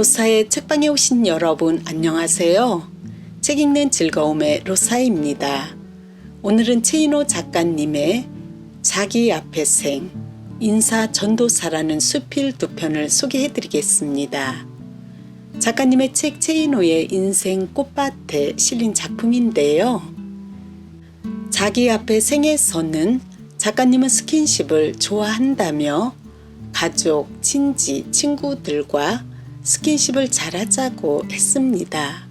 로사의 책방에 오신 여러분 안녕하세요. 책 읽는 즐거움의 로사입니다. 오늘은 최인호 작가님의 자기 앞에 생, 인사 전도사라는 수필 두 편을 소개해 드리겠습니다. 작가님의 책 최인호의 인생 꽃밭에 실린 작품인데요. 자기 앞에 생에서는 작가님은 스킨십을 좋아한다며 가족, 친지, 친구들과 스킨십을 잘하자고 했습니다.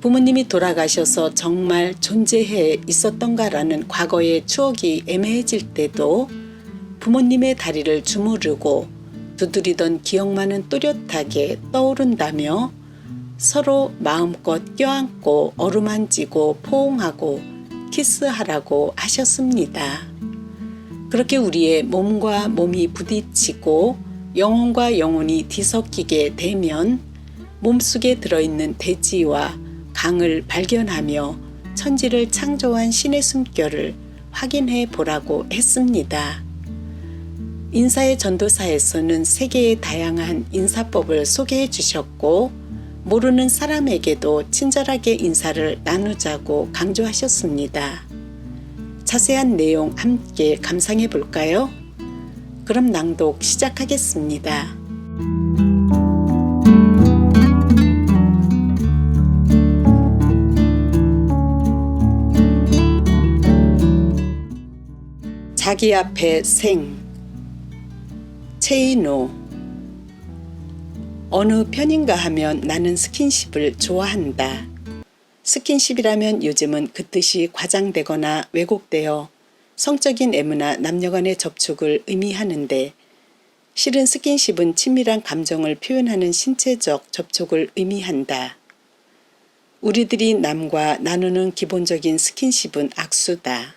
부모님이 돌아가셔서 정말 존재해 있었던가라는 과거의 추억이 애매해질 때도 부모님의 다리를 주무르고 두드리던 기억만은 또렷하게 떠오른다며 서로 마음껏 껴안고 어루만지고 포옹하고 키스하라고 하셨습니다. 그렇게 우리의 몸과 몸이 부딪히고 영혼과 영혼이 뒤섞이게 되면 몸속에 들어있는 대지와 강을 발견하며 천지를 창조한 신의 숨결을 확인해 보라고 했습니다. 인사의 전도사에서는 세계의 다양한 인사법을 소개해 주셨고 모르는 사람에게도 친절하게 인사를 나누자고 강조하셨습니다. 자세한 내용 함께 감상해 볼까요? 그럼 낭독 시작하겠습니다. 자기 앞에 생, 최인호. 어느 편인가 하면 나는 스킨십을 좋아한다. 스킨십이라면 요즘은 그 뜻이 과장되거나 왜곡되어 성적인 애무나 남녀간의 접촉을 의미하는데 실은 스킨십은 친밀한 감정을 표현하는 신체적 접촉을 의미한다. 우리들이 남과 나누는 기본적인 스킨십은 악수다.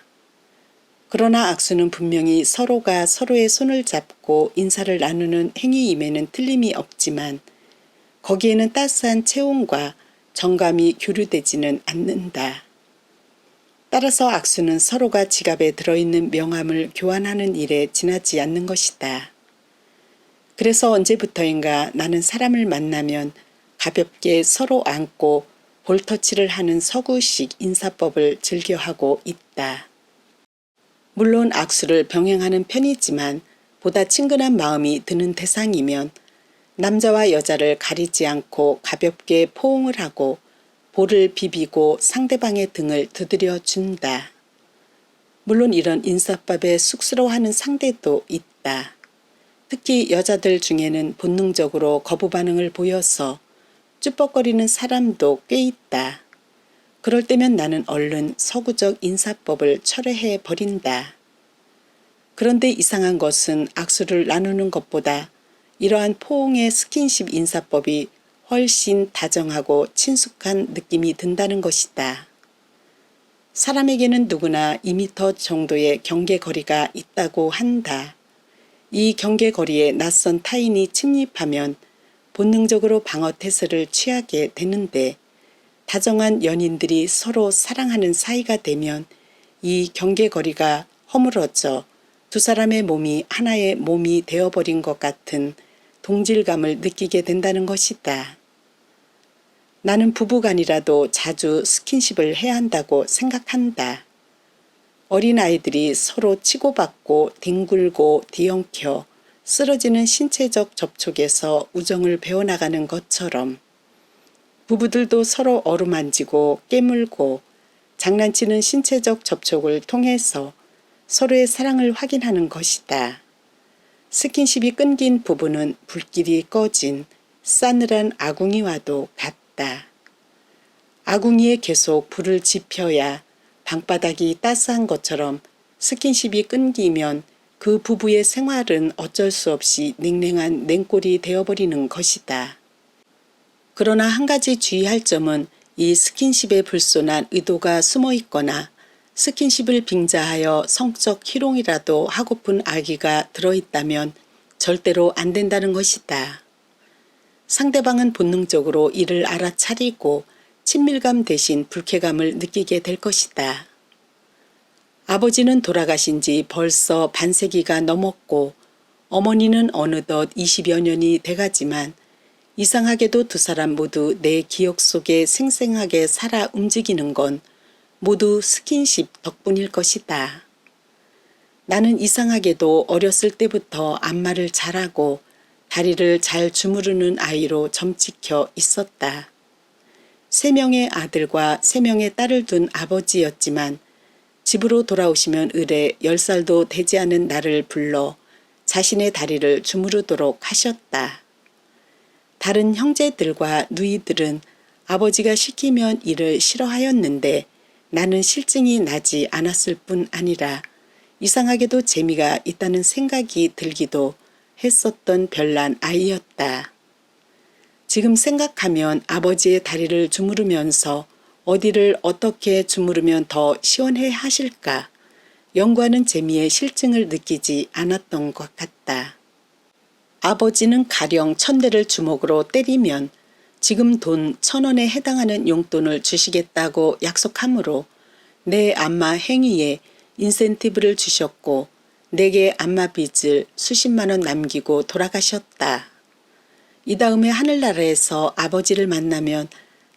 그러나 악수는 분명히 서로가 서로의 손을 잡고 인사를 나누는 행위임에는 틀림이 없지만 거기에는 따스한 체온과 정감이 교류되지는 않는다. 따라서 악수는 서로가 지갑에 들어있는 명함을 교환하는 일에 지나지 않는 것이다. 그래서 언제부터인가 나는 사람을 만나면 가볍게 서로 안고 볼터치를 하는 서구식 인사법을 즐겨하고 있다. 물론 악수를 병행하는 편이지만 보다 친근한 마음이 드는 대상이면 남자와 여자를 가리지 않고 가볍게 포옹을 하고 볼을 비비고 상대방의 등을 두드려 준다. 물론 이런 인사법에 쑥스러워하는 상대도 있다. 특히 여자들 중에는 본능적으로 거부 반응을 보여서 쭈뼛거리는 사람도 꽤 있다. 그럴 때면 나는 얼른 서구적 인사법을 철회해 버린다. 그런데 이상한 것은 악수를 나누는 것보다 이러한 포옹의 스킨십 인사법이 훨씬 다정하고 친숙한 느낌이 든다는 것이다. 사람에게는 누구나 2m 정도의 경계거리가 있다고 한다. 이 경계거리에 낯선 타인이 침입하면 본능적으로 방어태세를 취하게 되는데 다정한 연인들이 서로 사랑하는 사이가 되면 이 경계거리가 허물어져 두 사람의 몸이 하나의 몸이 되어버린 것 같은 동질감을 느끼게 된다는 것이다. 나는 부부간이라도 자주 스킨십을 해야 한다고 생각한다. 어린아이들이 서로 치고받고 뒹굴고 뒤엉켜 쓰러지는 신체적 접촉에서 우정을 배워나가는 것처럼 부부들도 서로 어루만지고 깨물고 장난치는 신체적 접촉을 통해서 서로의 사랑을 확인하는 것이다. 스킨십이 끊긴 부부는 불길이 꺼진 싸늘한 아궁이와도 같다. 아궁이에 계속 불을 지펴야 방바닥이 따스한 것처럼 스킨십이 끊기면 그 부부의 생활은 어쩔 수 없이 냉랭한 냉골이 되어버리는 것이다. 그러나 한 가지 주의할 점은 이 스킨십에 불손한 의도가 숨어 있거나 스킨십을 빙자하여 성적 희롱이라도 하고픈 악의가 들어있다면 절대로 안 된다는 것이다. 상대방은 본능적으로 이를 알아차리고 친밀감 대신 불쾌감을 느끼게 될 것이다. 아버지는 돌아가신 지 벌써 반세기가 넘었고 어머니는 어느덧 20여 년이 돼가지만 이상하게도 두 사람 모두 내 기억 속에 생생하게 살아 움직이는 건 모두 스킨십 덕분일 것이다. 나는 이상하게도 어렸을 때부터 안마를 잘하고 다리를 잘 주무르는 아이로 점찍혀 있었다. 3명의 아들과 3명의 딸을 둔 아버지였지만 집으로 돌아오시면 을에 10살도 되지 않은 나를 불러 자신의 다리를 주무르도록 하셨다. 다른 형제들과 누이들은 아버지가 시키면 일을 싫어하였는데 나는 실증이 나지 않았을 뿐 아니라 이상하게도 재미가 있다는 생각이 들기도 했었던 별난 아이였다. 지금 생각하면 아버지의 다리를 주무르면서 어디를 어떻게 주무르면 더 시원해 하실까 연구하는 재미에 실증을 느끼지 않았던 것 같다. 아버지는 가령 1000대를 주먹으로 때리면 지금 돈 1000원에 해당하는 용돈을 주시겠다고 약속하므로 내 안마 행위에 인센티브를 주셨고 내게 안마 빚을 수십만 원 남기고 돌아가셨다. 이 다음에 하늘나라에서 아버지를 만나면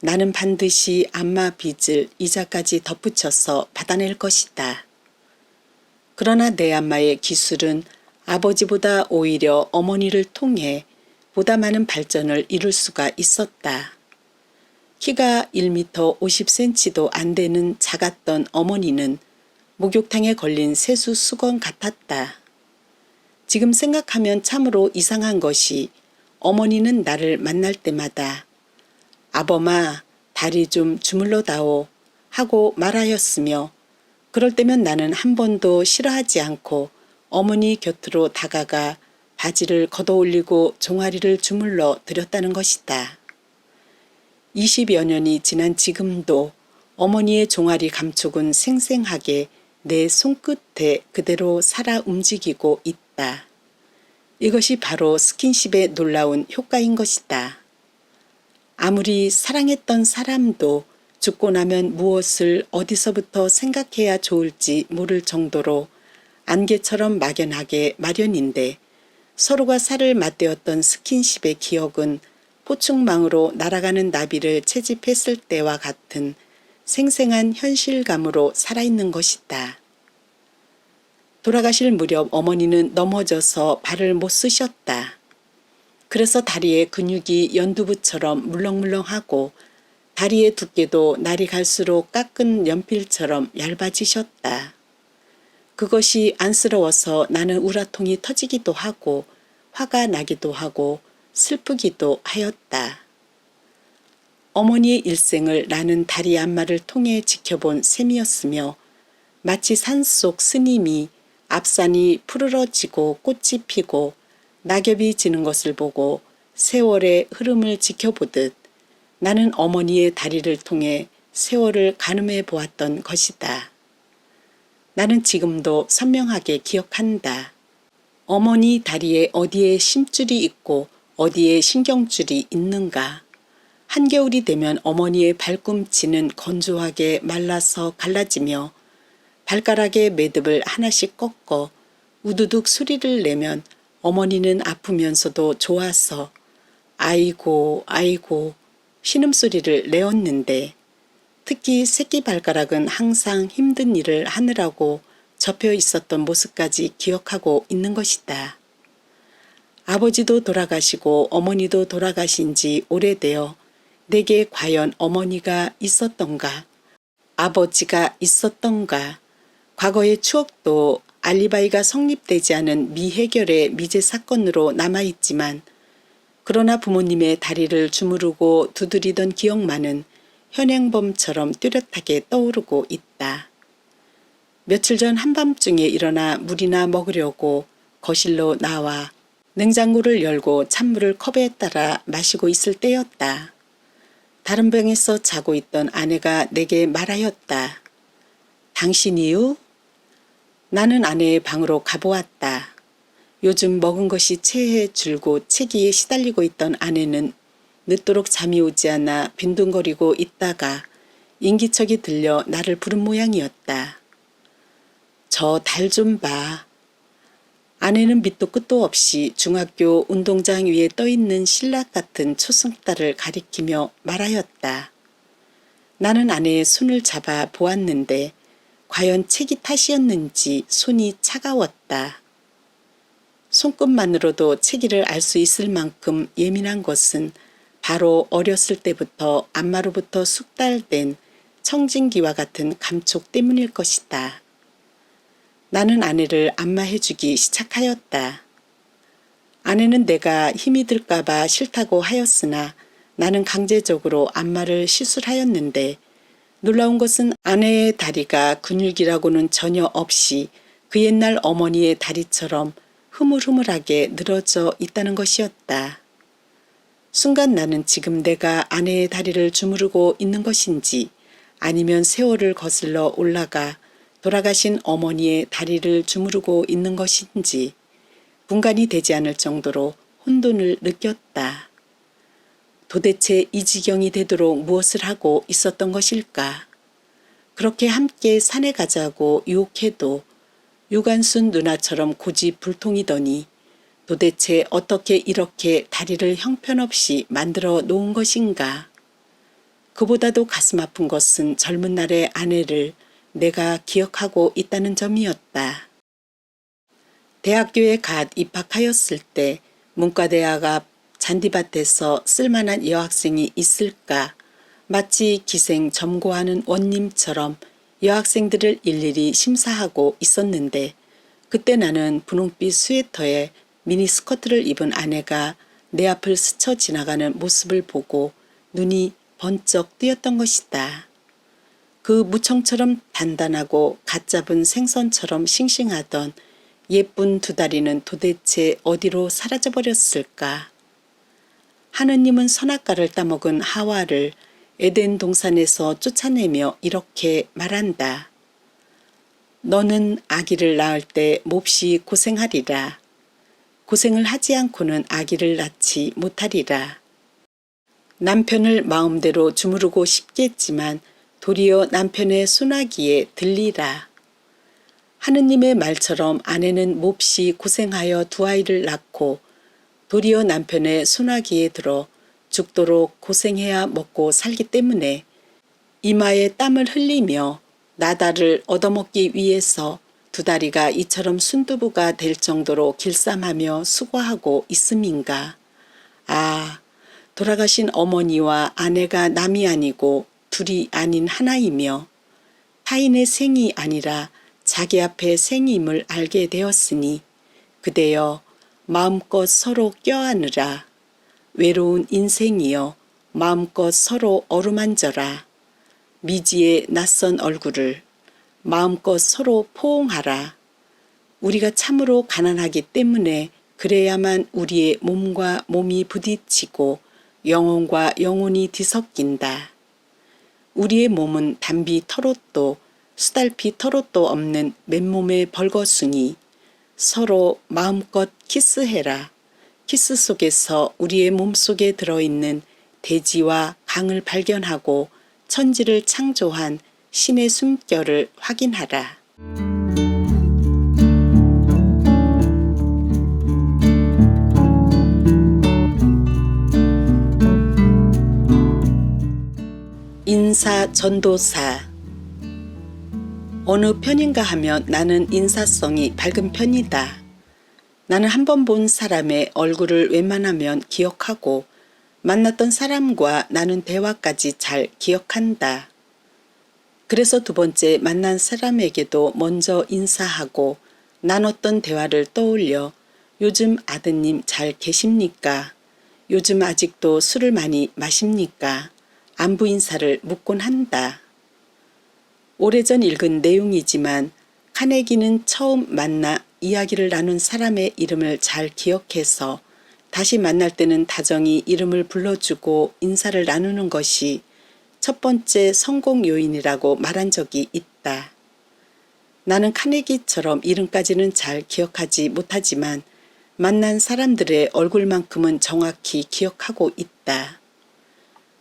나는 반드시 안마 빚을 이자까지 덧붙여서 받아낼 것이다. 그러나 내 안마의 기술은 아버지보다 오히려 어머니를 통해 보다 많은 발전을 이룰 수가 있었다. 키가 1m 50cm도 안 되는 작았던 어머니는 목욕탕에 걸린 세수 수건 같았다. 지금 생각하면 참으로 이상한 것이 어머니는 나를 만날 때마다 아범아 다리 좀 주물러다오 하고 말하였으며 그럴 때면 나는 한 번도 싫어하지 않고 어머니 곁으로 다가가 바지를 걷어올리고 종아리를 주물러 드렸다는 것이다. 20여 년이 지난 지금도 어머니의 종아리 감촉은 생생하게 내 손끝에 그대로 살아 움직이고 있다. 이것이 바로 스킨십의 놀라운 효과인 것이다. 아무리 사랑했던 사람도 죽고 나면 무엇을 어디서부터 생각해야 좋을지 모를 정도로 안개처럼 막연하게 마련인데 서로가 살을 맞대었던 스킨십의 기억은 포충망으로 날아가는 나비를 채집했을 때와 같은 생생한 현실감으로 살아있는 것이다. 돌아가실 무렵 어머니는 넘어져서 발을 못 쓰셨다. 그래서 다리의 근육이 연두부처럼 물렁물렁하고 다리의 두께도 날이 갈수록 깎은 연필처럼 얇아지셨다. 그것이 안쓰러워서 나는 우라통이 터지기도 하고 화가 나기도 하고 슬프기도 하였다. 어머니의 일생을 나는 다리 안마를 통해 지켜본 셈이었으며 마치 산속 스님이 앞산이 푸르러지고 꽃이 피고 낙엽이 지는 것을 보고 세월의 흐름을 지켜보듯 나는 어머니의 다리를 통해 세월을 가늠해 보았던 것이다. 나는 지금도 선명하게 기억한다. 어머니 다리에 어디에 심줄이 있고 어디에 신경줄이 있는가. 한겨울이 되면 어머니의 발꿈치는 건조하게 말라서 갈라지며 발가락의 매듭을 하나씩 꺾어 우두둑 소리를 내면 어머니는 아프면서도 좋아서 아이고 아이고 신음소리를 내었는데 특히 새끼 발가락은 항상 힘든 일을 하느라고 접혀 있었던 모습까지 기억하고 있는 것이다. 아버지도 돌아가시고 어머니도 돌아가신 지 오래되어 내게 과연 어머니가 있었던가 아버지가 있었던가 과거의 추억도 알리바이가 성립되지 않은 미해결의 미제 사건으로 남아있지만 그러나 부모님의 다리를 주무르고 두드리던 기억만은 현행범처럼 뚜렷하게 떠오르고 있다. 며칠 전 한밤중에 일어나 물이나 먹으려고 거실로 나와 냉장고를 열고 찬물을 컵에 따라 마시고 있을 때였다. 다른 방에서 자고 있던 아내가 내게 말하였다. 당신이요? 나는 아내의 방으로 가보았다. 요즘 먹은 것이 체해 줄고 체기에 시달리고 있던 아내는 늦도록 잠이 오지 않아 빈둥거리고 있다가 인기척이 들려 나를 부른 모양이었다. 저 달 좀 봐. 아내는 밑도 끝도 없이 중학교 운동장 위에 떠있는 신락 같은 초승달을 가리키며 말하였다. 나는 아내의 손을 잡아 보았는데 과연 책이 탓이었는지 손이 차가웠다. 손끝만으로도 체기를 알 수 있을 만큼 예민한 것은 바로 어렸을 때부터 안마로부터 숙달된 청진기와 같은 감촉 때문일 것이다. 나는 아내를 안마해주기 시작하였다. 아내는 내가 힘이 들까봐 싫다고 하였으나 나는 강제적으로 안마를 시술하였는데 놀라운 것은 아내의 다리가 근육이라고는 전혀 없이 그 옛날 어머니의 다리처럼 흐물흐물하게 늘어져 있다는 것이었다. 순간 나는 지금 내가 아내의 다리를 주무르고 있는 것인지 아니면 세월을 거슬러 올라가 돌아가신 어머니의 다리를 주무르고 있는 것인지 분간이 되지 않을 정도로 혼돈을 느꼈다. 도대체 이 지경이 되도록 무엇을 하고 있었던 것일까? 그렇게 함께 산에 가자고 유혹해도 유관순 누나처럼 고집불통이더니 도대체 어떻게 이렇게 다리를 형편없이 만들어 놓은 것인가? 그보다도 가슴 아픈 것은 젊은 날의 아내를 내가 기억하고 있다는 점이었다. 대학교에 갓 입학하였을 때 문과대학 앞 잔디밭에서 쓸만한 여학생이 있을까 마치 기생점고하는 원님처럼 여학생들을 일일이 심사하고 있었는데 그때 나는 분홍빛 스웨터에 미니스커트를 입은 아내가 내 앞을 스쳐 지나가는 모습을 보고 눈이 번쩍 뜨였던 것이다. 그 무청처럼 단단하고 갓 잡은 생선처럼 싱싱하던 예쁜 두 다리는 도대체 어디로 사라져버렸을까? 하느님은 선악과를 따먹은 하와를 에덴 동산에서 쫓아내며 이렇게 말한다. 너는 아기를 낳을 때 몹시 고생하리라. 고생을 하지 않고는 아기를 낳지 못하리라. 남편을 마음대로 주무르고 싶겠지만 도리어 남편의 순하기에 들리라. 하느님의 말처럼 아내는 몹시 고생하여 두 아이를 낳고 도리어 남편의 순하기에 들어 죽도록 고생해야 먹고 살기 때문에 이마에 땀을 흘리며 나다를 얻어먹기 위해서 두 다리가 이처럼 순두부가 될 정도로 길쌈하며 수고하고 있음인가. 아, 돌아가신 어머니와 아내가 남이 아니고 둘이 아닌 하나이며 타인의 생이 아니라 자기 앞에 생임을 알게 되었으니 그대여 마음껏 서로 껴안으라. 외로운 인생이여 마음껏 서로 어루만져라. 미지의 낯선 얼굴을 마음껏 서로 포옹하라. 우리가 참으로 가난하기 때문에 그래야만 우리의 몸과 몸이 부딪히고 영혼과 영혼이 뒤섞인다. 우리의 몸은 담비 털옷도 수달피 털옷도 없는 맨몸의 벌거숭이. 서로 마음껏 키스해라. 키스 속에서 우리의 몸속에 들어있는 대지와 강을 발견하고 천지를 창조한 신의 숨결을 확인하라. 인사 전도사. 어느 편인가 하면 나는 인사성이 밝은 편이다. 나는 한 번 본 사람의 얼굴을 웬만하면 기억하고 만났던 사람과 나눈 대화까지 잘 기억한다. 그래서 두 번째 만난 사람에게도 먼저 인사하고 나눴던 대화를 떠올려 요즘 아드님 잘 계십니까? 요즘 아직도 술을 많이 마십니까? 안부 인사를 묻곤 한다. 오래전 읽은 내용이지만 카네기는 처음 만나 이야기를 나눈 사람의 이름을 잘 기억해서 다시 만날 때는 다정히 이름을 불러주고 인사를 나누는 것이 첫 번째 성공 요인이라고 말한 적이 있다. 나는 카네기처럼 이름까지는 잘 기억하지 못하지만 만난 사람들의 얼굴만큼은 정확히 기억하고 있다.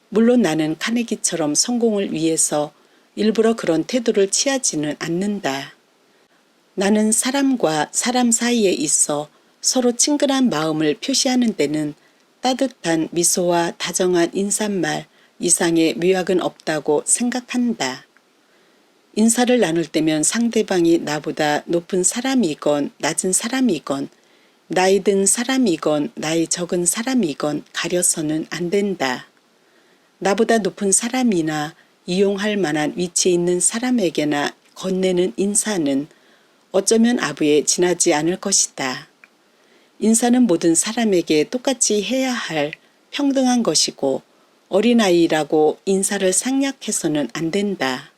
물론 나는 카네기처럼 성공을 위해서 일부러 그런 태도를 취하지는 않는다. 나는 사람과 사람 사이에 있어 서로 친근한 마음을 표시하는 데는 따뜻한 미소와 다정한 인사말 이상의 묘약은 없다고 생각한다. 인사를 나눌 때면 상대방이 나보다 높은 사람이건 낮은 사람이건 나이 든 사람이건 나이 적은 사람이건 가려서는 안 된다. 나보다 높은 사람이나 이용할 만한 위치에 있는 사람에게나 건네는 인사는 어쩌면 아부에 지나지 않을 것이다. 인사는 모든 사람에게 똑같이 해야 할 평등한 것이고 어린아이라고 인사를 생략해서는 안 된다.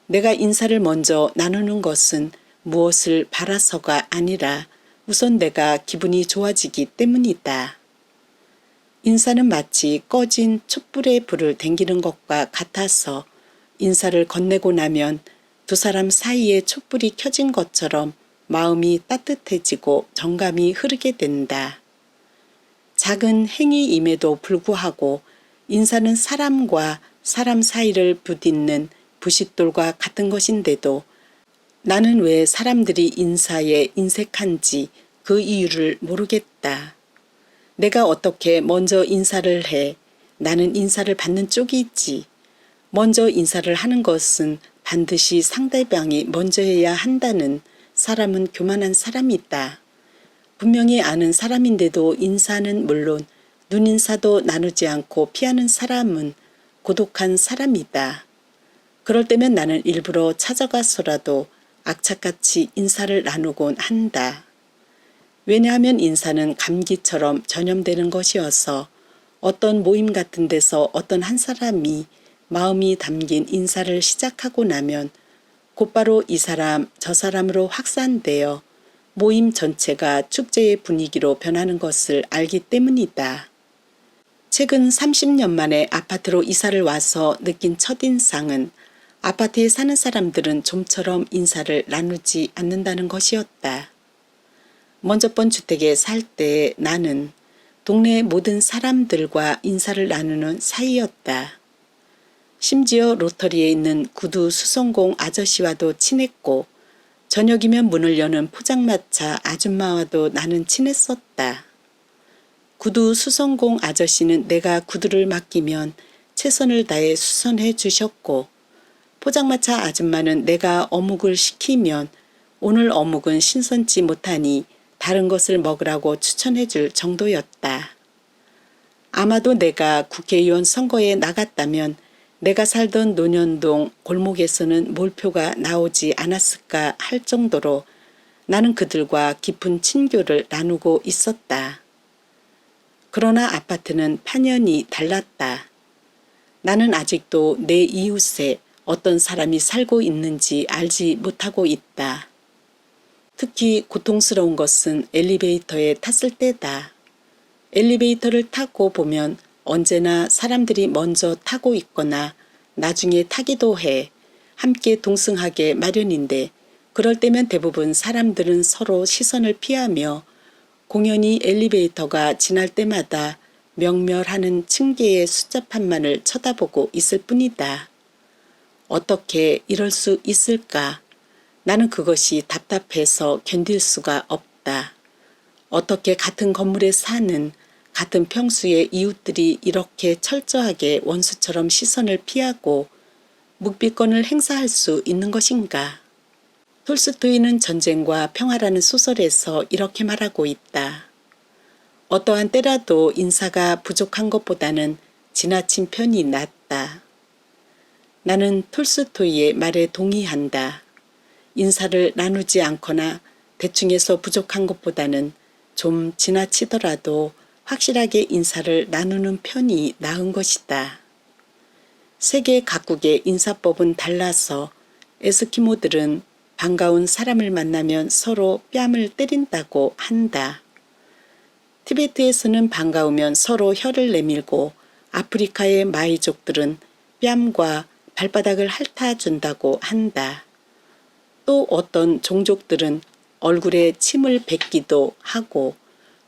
내가 인사를 먼저 나누는 것은 무엇을 바라서가 아니라 우선 내가 기분이 좋아지기 때문이다. 인사는 마치 꺼진 촛불에 불을 댕기는 것과 같아서 인사를 건네고 나면 두 사람 사이에 촛불이 켜진 것처럼 마음이 따뜻해지고 정감이 흐르게 된다. 작은 행위임에도 불구하고 인사는 사람과 사람 사이를 부딛는 부싯돌과 같은 것인데도 나는 왜 사람들이 인사에 인색한지 그 이유를 모르겠다. 내가 어떻게 먼저 인사를 해 나는 인사를 받는 쪽이지. 먼저 인사를 하는 것은 반드시 상대방이 먼저 해야 한다는 사람은 교만한 사람이다. 분명히 아는 사람인데도 인사는 물론 눈인사도 나누지 않고 피하는 사람은 고독한 사람이다. 그럴 때면 나는 일부러 찾아가서라도 악착같이 인사를 나누곤 한다. 왜냐하면 인사는 감기처럼 전염되는 것이어서 어떤 모임 같은 데서 어떤 한 사람이 마음이 담긴 인사를 시작하고 나면 곧바로 이 사람 저 사람으로 확산되어 모임 전체가 축제의 분위기로 변하는 것을 알기 때문이다. 최근 30년 만에 아파트로 이사를 와서 느낀 첫인상은 아파트에 사는 사람들은 좀처럼 인사를 나누지 않는다는 것이었다. 먼저 번 주택에 살 때 나는 동네 모든 사람들과 인사를 나누는 사이였다. 심지어 로터리에 있는 구두 수송공 아저씨와도 친했고 저녁이면 문을 여는 포장마차 아줌마와도 나는 친했었다. 구두 수송공 아저씨는 내가 구두를 맡기면 최선을 다해 수선해 주셨고 포장마차 아줌마는 내가 어묵을 시키면 오늘 어묵은 신선치 못하니 다른 것을 먹으라고 추천해 줄 정도였다. 아마도 내가 국회의원 선거에 나갔다면 내가 살던 논현동 골목에서는 몰표가 나오지 않았을까 할 정도로 나는 그들과 깊은 친교를 나누고 있었다. 그러나 아파트는 파년이 달랐다. 나는 아직도 내 이웃에 어떤 사람이 살고 있는지 알지 못하고 있다. 특히 고통스러운 것은 엘리베이터에 탔을 때다. 엘리베이터를 타고 보면 언제나 사람들이 먼저 타고 있거나 나중에 타기도 해 함께 동승하게 마련인데 그럴 때면 대부분 사람들은 서로 시선을 피하며 공연히 엘리베이터가 지날 때마다 명멸하는 층계의 숫자판만을 쳐다보고 있을 뿐이다. 어떻게 이럴 수 있을까? 나는 그것이 답답해서 견딜 수가 없다. 어떻게 같은 건물에 사는 같은 평수의 이웃들이 이렇게 철저하게 원수처럼 시선을 피하고 묵비권을 행사할 수 있는 것인가? 톨스토이는 전쟁과 평화라는 소설에서 이렇게 말하고 있다. 어떠한 때라도 인사가 부족한 것보다는 지나친 편이 낫다. 나는 톨스토이의 말에 동의한다. 인사를 나누지 않거나 대충해서 부족한 것보다는 좀 지나치더라도 확실하게 인사를 나누는 편이 나은 것이다. 세계 각국의 인사법은 달라서 에스키모들은 반가운 사람을 만나면 서로 뺨을 때린다고 한다. 티베트에서는 반가우면 서로 혀를 내밀고 아프리카의 마이족들은 뺨과 발바닥을 핥아준다고 한다. 또 어떤 종족들은 얼굴에 침을 뱉기도 하고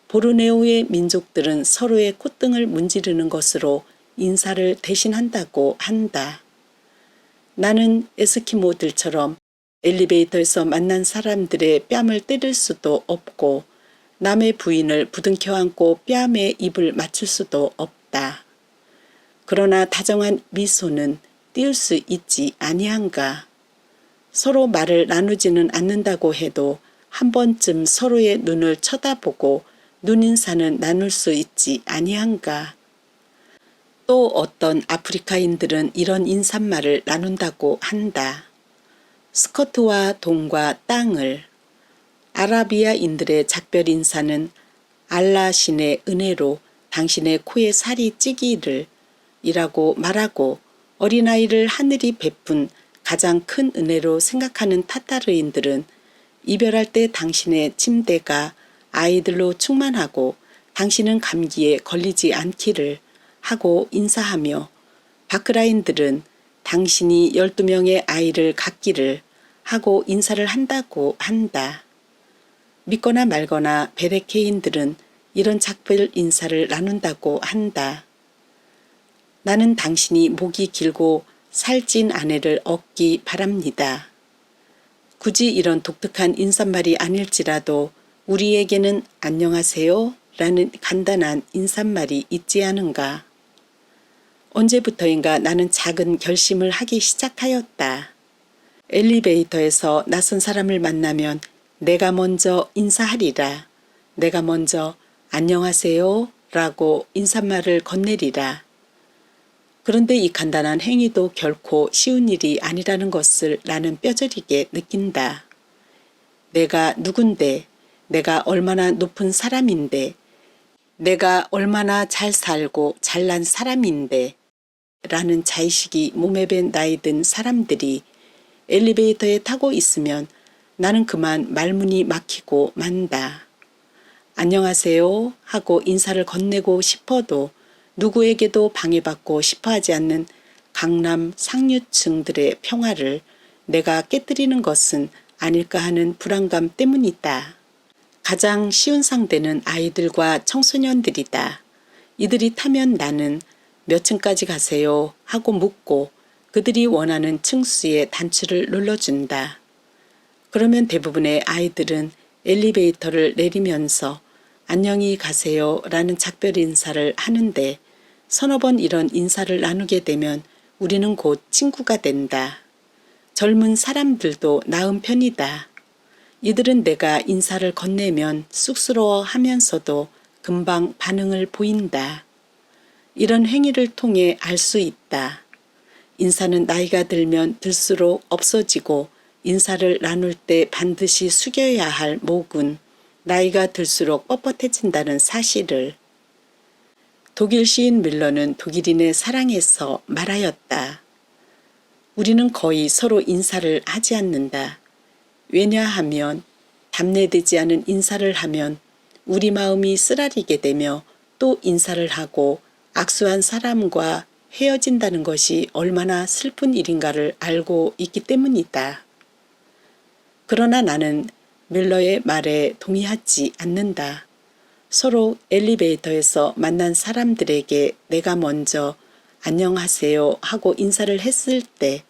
보르네오의 민족들은 서로의 콧등을 문지르는 것으로 인사를 대신한다고 한다. 나는 에스키모들처럼 엘리베이터에서 만난 사람들의 뺨을 때릴 수도 없고 남의 부인을 부둥켜 안고 뺨에 입을 맞출 수도 없다. 그러나 다정한 미소는 띄울 수 있지 아니한가. 서로 말을 나누지는 않는다고 해도 한 번쯤 서로의 눈을 쳐다보고 눈인사는 나눌 수 있지 아니한가. 또 어떤 아프리카인들은 이런 인사말을 나눈다고 한다. 스커트와 돈과 땅을. 아라비아인들의 작별 인사는 알라 신의 은혜로 당신의 코에 살이 찌기를 이라고 말하고 어린아이를 하늘이 베푼 가장 큰 은혜로 생각하는 타타르인들은 이별할 때 당신의 침대가 아이들로 충만하고 당신은 감기에 걸리지 않기를 하고 인사하며 바크라인들은 당신이 12명의 아이를 갖기를 하고 인사를 한다고 한다. 믿거나 말거나 베레케인들은 이런 작별 인사를 나눈다고 한다. 나는 당신이 목이 길고 살찐 아내를 얻기 바랍니다. 굳이 이런 독특한 인사말이 아닐지라도 우리에게는 안녕하세요 라는 간단한 인사말이 있지 않은가. 언제부터인가 나는 작은 결심을 하기 시작하였다. 엘리베이터에서 낯선 사람을 만나면 내가 먼저 인사하리라. 내가 먼저 안녕하세요 라고 인사말을 건네리라. 그런데 이 간단한 행위도 결코 쉬운 일이 아니라는 것을 나는 뼈저리게 느낀다. 내가 누군데, 내가 얼마나 높은 사람인데, 내가 얼마나 잘 살고 잘난 사람인데 라는 자의식이 몸에 밴 나이 든 사람들이 엘리베이터에 타고 있으면 나는 그만 말문이 막히고 만다. 안녕하세요 하고 인사를 건네고 싶어도 누구에게도 방해받고 싶어하지 않는 강남 상류층들의 평화를 내가 깨뜨리는 것은 아닐까 하는 불안감 때문이다. 가장 쉬운 상대는 아이들과 청소년들이다. 이들이 타면 나는 몇 층까지 가세요 하고 묻고 그들이 원하는 층수의 단추를 눌러준다. 그러면 대부분의 아이들은 엘리베이터를 내리면서 안녕히 가세요 라는 작별 인사를 하는데 서너 번 이런 인사를 나누게 되면 우리는 곧 친구가 된다. 젊은 사람들도 나은 편이다. 이들은 내가 인사를 건네면 쑥스러워 하면서도 금방 반응을 보인다. 이런 행위를 통해 알 수 있다. 인사는 나이가 들면 들수록 없어지고 인사를 나눌 때 반드시 숙여야 할 목은 나이가 들수록 뻣뻣해진다는 사실을. 독일 시인 밀러는 독일인의 사랑에서 말하였다. 우리는 거의 서로 인사를 하지 않는다. 왜냐하면 답례되지 않은 인사를 하면 우리 마음이 쓰라리게 되며 또 인사를 하고 악수한 사람과 헤어진다는 것이 얼마나 슬픈 일인가를 알고 있기 때문이다. 그러나 나는 밀러의 말에 동의하지 않는다. 서로 엘리베이터에서 만난 사람들에게 내가 먼저 안녕하세요 하고 인사를 했을 때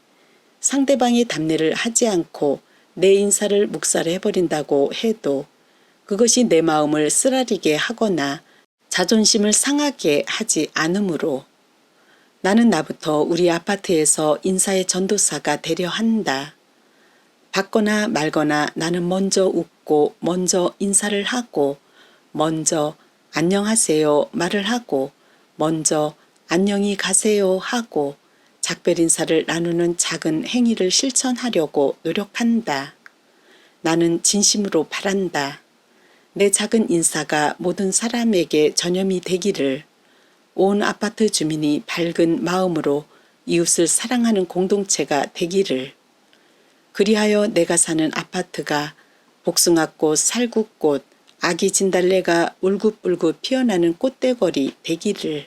상대방이 답례를 하지 않고 내 인사를 묵살해버린다고 해도 그것이 내 마음을 쓰라리게 하거나 자존심을 상하게 하지 않으므로 나는 나부터 우리 아파트에서 인사의 전도사가 되려 한다. 받거나 말거나 나는 먼저 웃고 먼저 인사를 하고 먼저 안녕하세요 말을 하고 먼저 안녕히 가세요 하고 작별 인사를 나누는 작은 행위를 실천하려고 노력한다. 나는 진심으로 바란다. 내 작은 인사가 모든 사람에게 전염이 되기를, 온 아파트 주민이 밝은 마음으로 이웃을 사랑하는 공동체가 되기를, 그리하여 내가 사는 아파트가 복숭아꽃, 살구꽃, 아기 진달래가 울긋불긋 피어나는 꽃대거리 되기를.